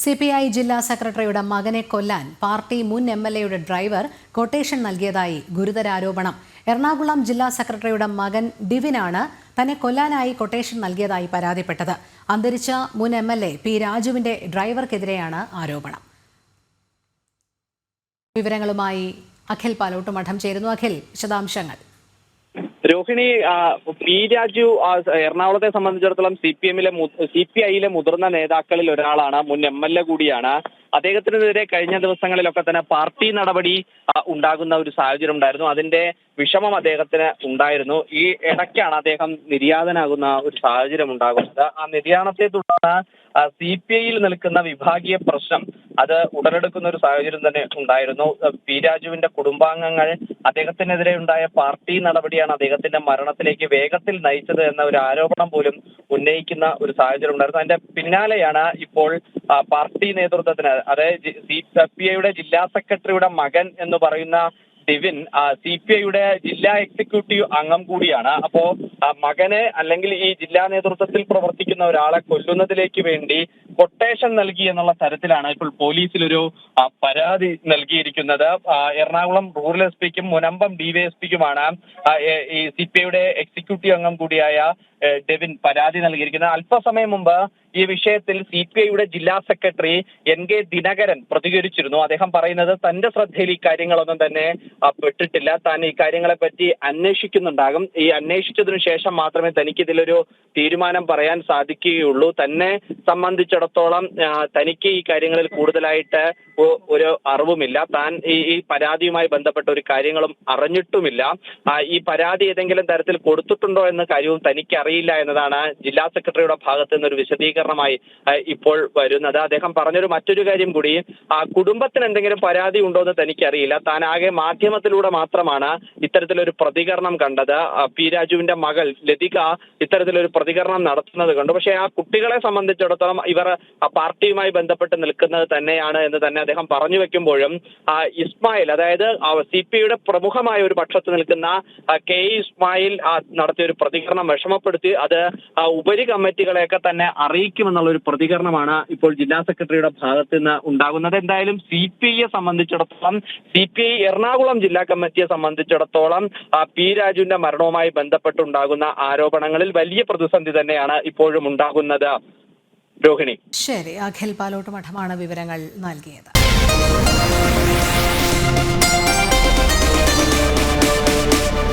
CPI ജില്ലാ സെക്രട്ടറിയുടെ മകനെ കൊല്ലാൻ പാർട്ടി മുൻ MLAയുടെ ഡ്രൈവർ കൊട്ടേഷൻ നൽകിയതായി ഗുരുതര ആരോപണം. എറണാകുളം ജില്ലാ സെക്രട്ടറിയുടെ മകൻ ഡിവിനാണ് തന്നെ കൊല്ലാനായി കൊട്ടേഷൻ നൽകിയതായി പരാതിപ്പെട്ടത്. അന്തരിച്ച മുൻ MLA പി രാജുവിന്റെ ഡ്രൈവർക്കെതിരെയാണ് ആരോപണം. വിവരങ്ങളുമായി അഖിൽ പാലോട്ടുമഠം ചേരുന്നു. അഖിൽ, വിശദാംശങ്ങൾ. രോഹിണി, പി രാജു എറണാകുളത്തെ സംബന്ധിച്ചിടത്തോളം CPIയിലെ മുതിർന്ന നേതാക്കളിൽ ഒരാളാണ്, മുൻ MLA കൂടിയാണ്. അദ്ദേഹത്തിനെതിരെ കഴിഞ്ഞ ദിവസങ്ങളിലൊക്കെ തന്നെ പാർട്ടി നടപടി ഉണ്ടാകുന്ന ഒരു സാഹചര്യം ഉണ്ടായിരുന്നു. അതിന്റെ വിഷമം അദ്ദേഹത്തിന് ഉണ്ടായിരുന്നു. ഈ ഇടയ്ക്കാണ് അദ്ദേഹം നിര്യാതനാകുന്ന ഒരു സാഹചര്യം ഉണ്ടാകുന്നത്. ആ നിര്യാണത്തെ തുടർന്ന് CPIയിൽ നിൽക്കുന്ന വിഭാഗീയ പ്രശ്നം അത് ഉടലെടുക്കുന്ന ഒരു സാഹചര്യം തന്നെ ഉണ്ടായിരുന്നു. പി രാജുവിന്റെ കുടുംബാംഗങ്ങൾ അദ്ദേഹത്തിനെതിരെ ഉണ്ടായ പാർട്ടി നടപടിയാണ് അദ്ദേഹത്തിന്റെ മരണത്തിലേക്ക് വേഗത്തിൽ നയിച്ചത് എന്ന ഒരു ആരോപണം പോലും ഉന്നയിക്കുന്ന ഒരു സാഹചര്യം ഉണ്ടായിരുന്നു. അതിന്റെ പിന്നാലെയാണ് ഇപ്പോൾ പാർട്ടി നേതൃത്വത്തിന്, അതായത് CPIയുടെ ജില്ലാ സെക്രട്ടറിയുടെ മകൻ എന്ന് പറയുന്ന ഡിവിൻ CPIയുടെ ജില്ലാ എക്സിക്യൂട്ടീവ് അംഗം കൂടിയാണ്. അപ്പോ മകനെ അല്ലെങ്കിൽ ഈ ജില്ലാ നേതൃത്വത്തിൽ പ്രവർത്തിക്കുന്ന ഒരാളെ കൊല്ലുന്നതിലേക്ക് വേണ്ടി കൊട്ടേഷൻ നൽകി എന്നുള്ള തരത്തിലാണ് ഇപ്പോൾ പോലീസിലൊരു പരാതി നൽകിയിരിക്കുന്നത്. എറണാകുളം റൂറൽ SP-ക്കും മുനമ്പം DYSP-ക്കുമാണ് ഈ CPIയുടെ എക്സിക്യൂട്ടീവ് അംഗം കൂടിയായ ഡെവിൻ പരാതി നൽകിയിരിക്കുന്നത്. അല്പസമയം മുമ്പ് ഈ വിഷയത്തിൽ CPIയുടെ ജില്ലാ സെക്രട്ടറി NK ദിനകരൻ പ്രതികരിച്ചിരുന്നു. അദ്ദേഹം പറയുന്നത് തന്റെ ശ്രദ്ധയിൽ ഈ കാര്യങ്ങളൊന്നും തന്നെ പെട്ടിട്ടില്ല, താൻ ഈ കാര്യങ്ങളെ പറ്റി അന്വേഷിക്കുന്നുണ്ടാകും, ഈ അന്വേഷിച്ചതിനു ശേഷം മാത്രമേ തനിക്ക് ഇതിലൊരു തീരുമാനം പറയാൻ സാധിക്കുകയുള്ളൂ, തന്നെ സംബന്ധിച്ചിടത്തോളം തനിക്ക് ഈ കാര്യങ്ങളിൽ കൂടുതലായിട്ട് ഒരു അറിവുമില്ല, താൻ ഈ പരാതിയുമായി ബന്ധപ്പെട്ട ഒരു കാര്യങ്ങളും അറിഞ്ഞിട്ടുമില്ല, ഈ പരാതി ഏതെങ്കിലും തരത്തിൽ കൊടുത്തിട്ടുണ്ടോ എന്ന കാര്യവും തനിക്ക് അറിയില്ല എന്നതാണ് ജില്ലാ സെക്രട്ടറിയുടെ ഭാഗത്ത് നിന്നൊരു വിശദീകരണമായി ഇപ്പോൾ വരുന്നത്. അദ്ദേഹം പറഞ്ഞൊരു മറ്റൊരു കാര്യം കൂടി, കുടുംബത്തിന് എന്തെങ്കിലും പരാതി ഉണ്ടോ എന്ന് തനിക്കറിയില്ല, താൻ ആകെ മാധ്യമത്തിലൂടെ മാത്രമാണ് ഇത്തരത്തിലൊരു പ്രതികരണം കണ്ടത്. പി രാജുവിന്റെ മകൾ ലതിക ഇത്തരത്തിലൊരു പ്രതികരണം നടത്തുന്നത് കണ്ടു. പക്ഷേ ആ കുട്ടികളെ സംബന്ധിച്ചിടത്തോളം ഇവർ പാർട്ടിയുമായി ബന്ധപ്പെട്ട് നിൽക്കുന്നത് തന്നെയാണ് എന്ന് തന്നെ അദ്ദേഹം പറഞ്ഞു വെക്കുമ്പോഴും ഇസ്മായിൽ, അതായത് CPIയുടെ പ്രമുഖമായ ഒരു പക്ഷത്ത് നിൽക്കുന്ന K ഇസ്മായിൽ നടത്തിയ ഒരു പ്രതികരണം വിഷമപ്പെടുത്തി അത് ഉപരി കമ്മിറ്റികളെയൊക്കെ തന്നെ അറിയിക്കുമെന്നുള്ള ഒരു പ്രതികരണമാണ് ഇപ്പോൾ ജില്ലാ സെക്രട്ടറിയുടെ ഭാഗത്ത് നിന്ന് ഉണ്ടാകുന്നത്. എന്തായാലും CPIയെ സംബന്ധിച്ചിടത്തോളം, CPI എറണാകുളം ജില്ലാ കമ്മിറ്റിയെ സംബന്ധിച്ചിടത്തോളം പി രാജുവിന്റെ മരണവുമായി ബന്ധപ്പെട്ടുണ്ടാകുന്ന ആരോപണങ്ങളിൽ വലിയ പ്രതിസന്ധി തന്നെയാണ് ഇപ്പോഴും ഉണ്ടാകുന്നത്. രോഹിണി. ശരി, അഖിൽ പാലോട്ടുമഠമാണ് വിവരങ്ങൾ നൽകിയത്.